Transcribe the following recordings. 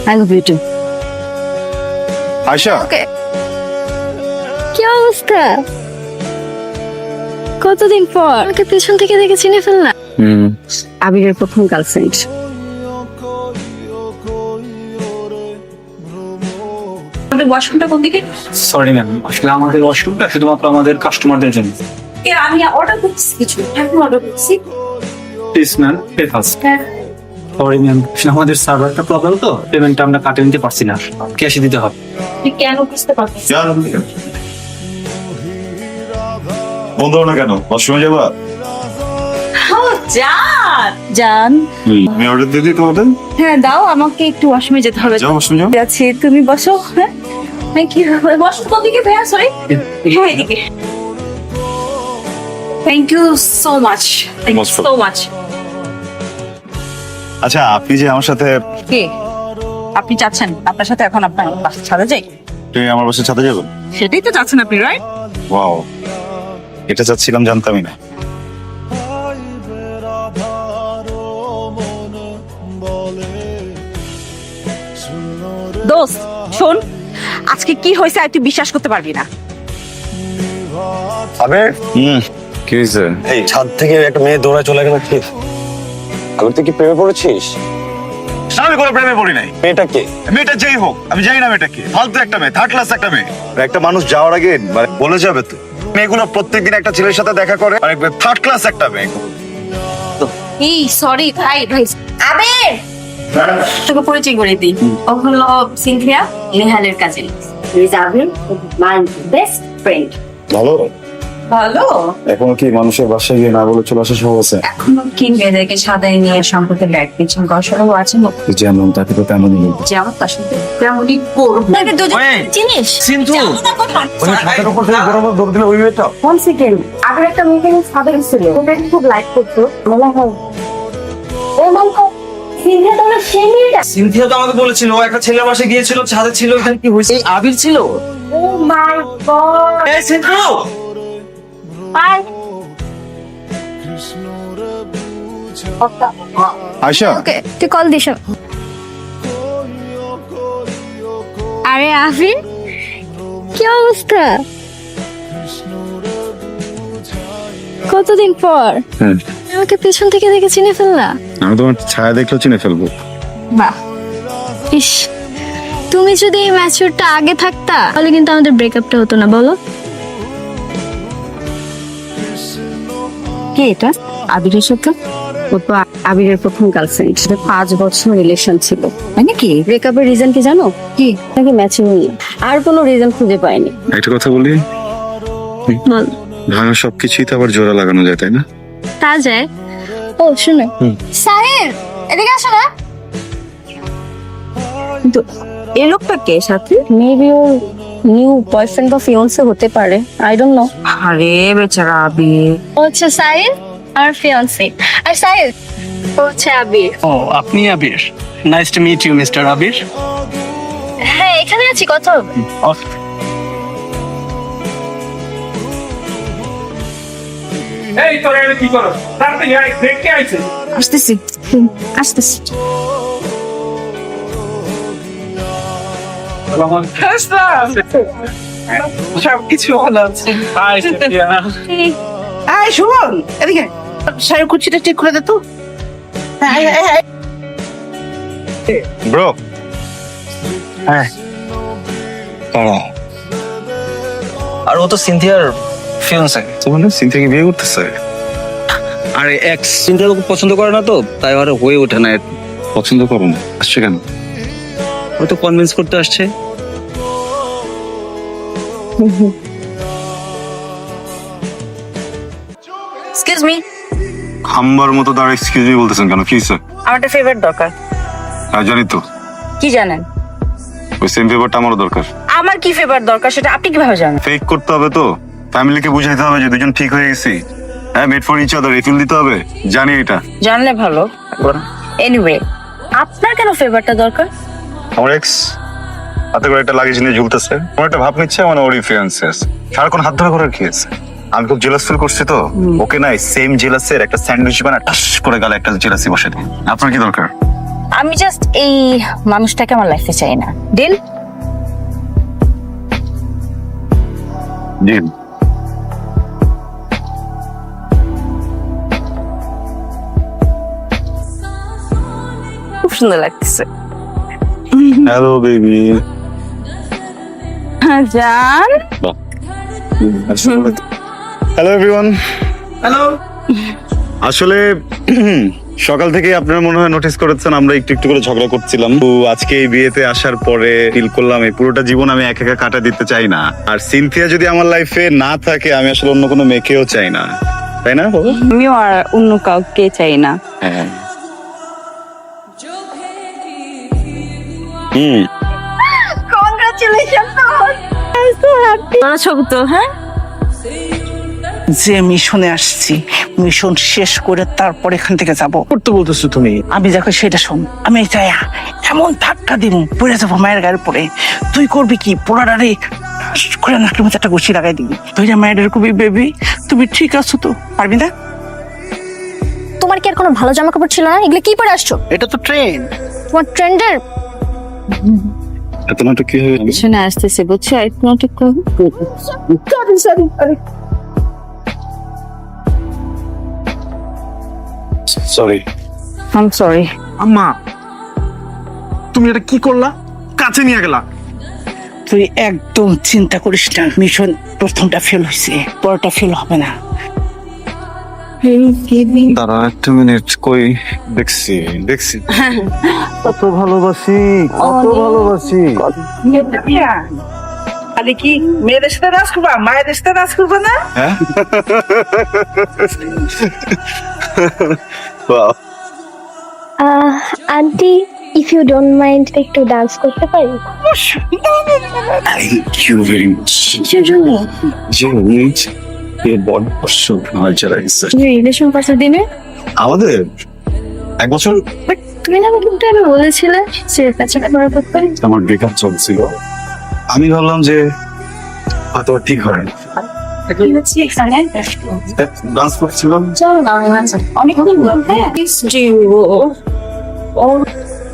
I love you too. Ayesha, কি অবস্থা? কতদিন পর আমাকে পেছন থেকে দেখে চিনে ফেললা। আবিরের প্রথম গার্লফ্রেন্ড। আমাদের ওয়াশরুমটা কোন দিকে? সরি ম্যাম, আসলে আমাদের ওয়াশরুমটা শুধুমাত্র আমাদের কাস্টমারদের জন্য। আমি অর্ডার করছি কিছু, এখন অর্ডার করছি। Please ma'am, pay first. Sorry ma'am, আসলে আমাদের সার্ভারটা প্রবলেম তো, পেমেন্টটা আমরা কাটে নিতে পারছি না, ক্যাশে দিতে হবে। আপনি কেন বুঝতে পারছেন? বন্ধ হলো না কেন? ওয়াশরুমে যাবা? জান, আমি অর্ডার দিয়ে দিই তোমাদের। হ্যাঁ দাও, আমাকে একটু ওয়াশরুমে যেতে হবে। যাও ওয়াশরুমে যাও। আছি, তুমি বসো। হ্যাঁ থ্যাংক ইউ। ওয়াশরুম কোন দিকে ভাইয়া? সরি, হ্যাঁ এদিকে। Thank you so much, thank you so much. আচ্ছা, আপনি যে আমার সাথে কে আপনি চাচ্ছেন আপনার সাথে এখন আপনার বাসা ছাড়া যাই? তুমি আমার বাসায় ছাদে যাবেন? সেটাই তো চাচ্ছেন আপনি, রাইট? ওয়াও, এটা চাচ্ছিলাম, জানতামই না। দোস্ত শোন, আজকে কি হয়েছে আর তুই বিশ্বাস করতে পারবি না। আবে কি হয়েছে? এই ছাদ থেকে একটা মেয়ে দৌড়ায় চলে গেল, কি আগে তুই কি প্রেমে পড়েছিস? আমি কোনো প্রেমে পড়ি নাই। মেয়েটা কে? মেয়েটা যেই হোক, আমি জানি না মেয়েটা কে। ফালতু একটা মেয়ে, থার্ড ক্লাস একটা মেয়ে। একটা মানুষ যাওয়ার আগে মানে বলে যাবে তো। মেয়েগুলো প্রত্যেকদিন একটা ছেলের সাথে দেখা করে, আর থার্ড ক্লাস একটা মেয়ে। এই সরি ভাই আবির, তোকে পরিচয় করে দিই। ও হলো সিনথিয়া, নেহালের cousin. Abir my best friend. ভালো। ভালো। এখন কি মানুষের বাসায় গিয়ে না বলে চলে আসা সহজ আছে? এখনো কি মেয়েদেরকে সাদাই নিয়ে সম্পর্কে ব্যাগ পিছন কষানো আছে না? যেমন তাকে তো তেমনই। যে আমার তার সাথে তেমনই করবো। চিনিস সিন্ধু, ছাদের উপর থেকে গরম দৌড় দিলে ওই মেয়েটা? ওয়ান সেকেন্ড, আবির একটা মেয়েকে ফাদার ছিল, ওটা খুব লাইক করতো। মনে হয় ও মাই গড, সিনথিয়া তো সেই মেয়েটা। সিনথিয়া তো আমাকে বলেছিল ও একটা ছেলের বাসায় গিয়েছিল, ছাদে ছিল, এখানে কি হয়েছে? আবির ছিল। ও মাই গড। এই সিন্ধু, বাই। আয়শা, ওকে, তুই কল দিস। আরে আফিন, কি অবস্থা? কতদিন পর হ্যাঁ, আমাকে পেছন থেকে দেখে চিনে ফেললা। আমি তোমার ছায়া দেখলেও চিনে ফেলবো। বাহ, ইস, তুমি যদি এই ম্যাচিউরটা আগে থাকতা তাহলে কিন্তু আমাদের ব্রেকআপটা হতো না, বলো? কে এটা? আবিরের সাথে? ও তো আবিরের প্রথম গার্লফ্রেন্ড, 5 বছর রিলেশন ছিল। মানে কি ব্রেকআপের রিজন কি জানো? কি নাকি ম্যাচিউর আর কোনো রিজন খুঁজে পাইনি। একটা কথা বলি, বল। ভাঙা সবকিছুই তো আবার জোড়া লাগানো যায়, তাই না? তা যায়। ও শুনে সাহেব, এদিকে আসো না। কিন্তু এই লোকটা কে সাথে? মেবি ওর নিউ বয়ফ্রেন্ড বা ফিয়ান্সে হতে পারে, আই ডোন্ট নো। আরে বেচারা আবির। ও হচ্ছে সাহিল আর ফিয়ান্সে, আর সাহিল ও হচ্ছে আবির। ও আপনি Abir, nice to meet you mister Abir. হ্যাঁ, এখানে আছি, কথা হবে। এই তোরা এখানে কি করো? তাড়াতাড়ি আয়, দেখতে আইছে। আসতেছি আসতেছি। সবকিছু ভালো আছে। হাই সাথিয়া। এই শুন, এদিকে শাড়ির কুচিটা ঠিক করে দে তো। ব্রো, হ্যাঁ, কারা? আর ও তো সিনথিয়ার ফিয়ান্সে। তোমার সিনথিয়াকে বিয়ে করতেছে? আরে এক্স সিনথিয়া ওকে পছন্দ করে না তো, তাই আর হয়ে ওঠে না। পছন্দ করো না, আসছে কেন? ও তো কনভিন্স করতে আসছে। এক্সকিউজ মি, খাম্বার মতো দাঁড়া এক্সকিউজ মি বলতেছেন কেন? কি স্যার? আমার একটা ফেভারিট দরকার। হ্যাঁ জানি তো, কি জানেন? ওই সেম পেপারটা আমারও দরকার। আমার কি ফেভারিট দরকার সেটা আপনি কিভাবে জানেন? ফেক করতে হবে তো, ফ্যামিলিকে বুঝাইতে হবে যে দুজন ঠিক হয়ে গেছি। হ্যাঁ, made for each other, refill দিতে হবে, জানি এটা। জানলে ভালো। এনিওয়ে, আপনার কেন ফেভারটা দরকার? আমার এক্স হাতে করে একটা লাগেজ নিয়ে ঝুলতেছে, আমার একটা ভাব নিচ্ছে মানে ওরই ফিয়ান্সে আছে। সারাক্ষণ হাত ধরা করার কি আছে? আমি খুব জেলাস ফিল করছি তো, ওকে নাই সেম জেলাসের একটা স্যান্ডউইচ বানা টাস করে গালে একটা জেলাসি বসে দিই। আপনার কি দরকার? আমি জাস্ট এই মানুষটাকে আমার লাইফে চাই না। ডিল? জি খুব সুন্দর লাগতেছে। Hello baby. জান, হ্যালো এভরিওয়ান। হ্যালো। আসলে সকাল থেকে আপনারা মনে হয় নোটিস করেছেন আমরা একটু একটু করে ঝগড়া করছিলাম। তো আজকে এই বিয়েতে আসার পরে ফিল করলাম এই পুরোটা জীবন আমি একা একা কাটা দিতে চাই না। আর সিনথিয়া যদি আমার লাইফে না থাকে আমি আসলে অন্য কোনো মেয়েকেও চাই না, তাই না বাবু? আমিও আর অন্য কাউকে চাই না। হ্যাঁ। কংগ্রাচুলেশন। তোরা ছবি তো, হ্যাঁ? যে মিশনে আসছি, মিশন শেষ করে তারপর এখান থেকে যাব। করতে বলতেছো তুমি? আমি যাকে সেটা শোন, আমি চাই এমন ধাক্কা দিব পড়ে যাবো মায়ের গায়ের পরে। তুই করবি কি, পোড়াডারে করে নাকের মধ্যে একটা ঘুষি লাগাই দিবি। তুই না মায়ের কবি, বেবি তুমি ঠিক আছো তো? পারবি না? তোমার কি আর কোনো ভালো জামা কাপড় ছিল না? এগুলো কি পরে আসছো? এটা তো ট্রেন। তোমার ট্রেন্ডের এত নাটক কি হবে? পিছনে আসতেছে, বুঝছো? একটু নাটক করো। সরি। I am sorry. আম্মা, তুমি এটা কি করলা? কাছে নিয়ে গেলা। তুই একদম চিন্তা করিস না, মিশন প্রথমটা ফেল হয়েছে, পরটা ফেল হবে না। দাঁড়া একটা মিনিট, কই দেখছি দেখছি। কত ভালোবাসি, কত ভালোবাসি। আরে কি মেয়েদের সাথে নাচ করবা, মায়েদের সাথে নাচ করবা না? হ্যাঁ। Wow. Aunty if you don't mind একটু ডান্স করতে পারি? Thank you very much. এর বড় কষ্ট নড়াচড়া গেছে। রিলেশন কত দিনে? আমাদের 1 বছর। বাট তুমি না আমাকে একটা বলেছিলে যে কাছে করার ব্যাপারে। আমার ব্রেকআপ চলছিল, আমি ভাবলাম যে হয়তো ঠিক হয়। কি হচ্ছে এখানে? ডান্স করছিলাম। চলো না, আমি আছি। অনেকক্ষণ বলতে।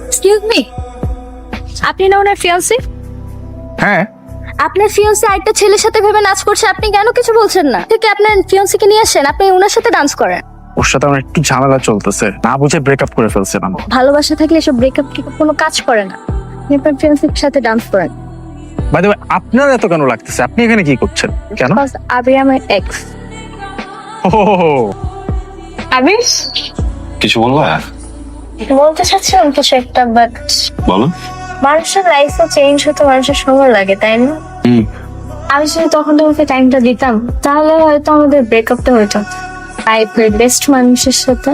এক্সকিউজ মি, আপনি না ওনার ফিয়ান্সি? হ্যাঁ। আপনার ফিয়ান্সি আরেকটা ছেলের সাথে ভেবে নাচ করছে, আপনি কেন কিছু বলছেন না? থেকে আপনার ফিয়ান্সিকে নিয়ে আসেন, আপনি ওনার সাথে ডান্স করেন। ওর সাথে আমার একটু ঝামেলা চলতেছে, না বুঝে ব্রেকআপ করে ফেলছিলাম। ভালোবাসা থাকলে এসব ব্রেকআপ কোনো কাজ করে না। আপনি আপনার ফিয়ান্সির সাথে ডান্স করেন। বাই দ্য ওয়ে, আপনার এত কেন লাগতেছে? আপনি এখানে কি করছেন? কেন? Because আবির আমার এক্স। ও আবির কিছু বললা? বলতে চাচ্ছিলাম কিছু একটা, বাট বলো। মানুষের লাইফও চেঞ্জ হতে মানুষের সময় লাগে, তাই না? আমি যদি তখন তোমাকে টাইমটা দিতাম তাহলে হয়তো আমাদের ব্রেকআপটা হতো লাইফের বেস্ট মানুষের সাথে,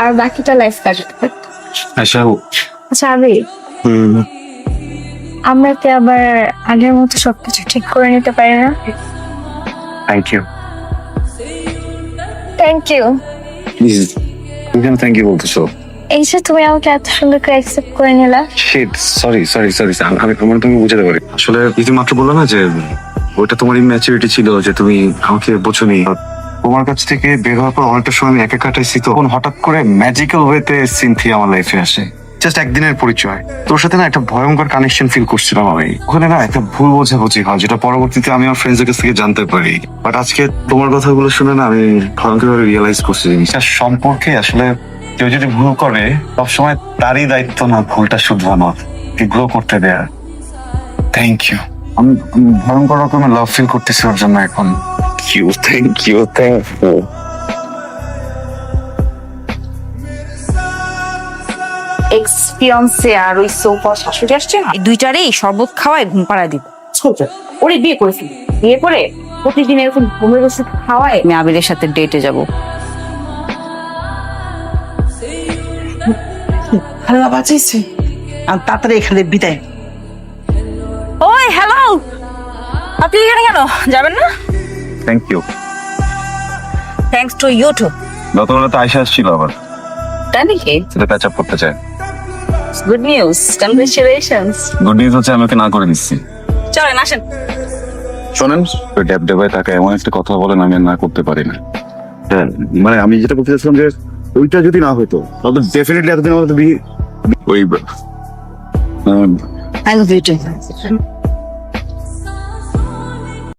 আর বাকিটা লাইফ কাটাতে পারতাম। আচ্ছা আবির, আমরা কি আবার আগের মতো সবকিছু ঠিক করে নিতে পারি না? Thank you. Thank you. তুমি কেন থ্যাংক ইউ বলতেছো? এই যে তুমি আমাকে এত সুন্দর করে অ্যাকসেপ্ট করে নিলা। Shit, sorry sorry sorry. আমি তুমি বুঝাতে পারি। আসলে তুমি মাত্র বললো না যে ওটা তোমার ইম্যাচুরিটি ছিল, যে তুমি আমাকে বোঝোনি। তোমার কাছ থেকে বের হওয়ার পর অনেকটা সময় আমি একা কাটাইছি, তখন হঠাৎ করে ম্যাজিক্যাল ওয়েতে সিনথিয়া আমার লাইফে আসে। জাস্ট একদিনের পরিচয়, তোর সাথে না একটা ভয়ঙ্কর কানেকশন ফিল করছিলাম আমি। ওখানে না একটা ভুল বোঝাবুঝি হয়, যেটা পরবর্তীতে আমি আমার ফ্রেন্ডসদের কাছ থেকে জানতে পারি। বাট আজকে তোমার কথাগুলো শুনে না আমি ভয়ঙ্করভাবে রিয়েলাইজ করছি জিনিসটা সম্পর্কে। আসলে কেউ যদি ভুল করে সবসময় তারই দায়িত্ব না ভুলটা শুধরানোর, গ্রো করতে দেয়া। Thank you. আমি ভয়ঙ্কর রকমের লাভ ফিল করতেছি ওর জন্য এখন। Thank you thank you. এক্সপিরিয়েন্সে আর ওই সোফা শাশুড়ি আসছে না, এই দুইটারেই শরবত খাওয়ায় ঘুম পাড়ায় দিব। ওরে বিয়ে করেছি, বিয়ে করে প্রতিদিন এরকম ঘুমের ওষুধ খাওয়ায় আমি আবিরের সাথে ডেটে যাব। আল্লাহ বাঁচাইছে। আর তাড়াতাড়ি এখানে বিদায়। ওই হ্যালো, আপনি এখানে কেন? যাবেন না? Thank you. Thanks to you too. গতকাল তো আয়সা আসছিল আবার, তাই নাকি? সেটা প্যাচ আপ করতে চায়। Good news, congratulations. Good news হচ্ছে আমাকে না করে দিচ্ছি। চলেন আসেন। শোনেন, ড্যাব ড্যাবায় থাকা এমন একটা কথা বলেন আমি আর না করতে পারি না। মানে আমি যেটা বলতে চাচ্ছিলাম যে ওইটা যদি না হতো তাহলে ডেফিনেটলি এতদিন আমাদের ওই আই লাভ ইউ টু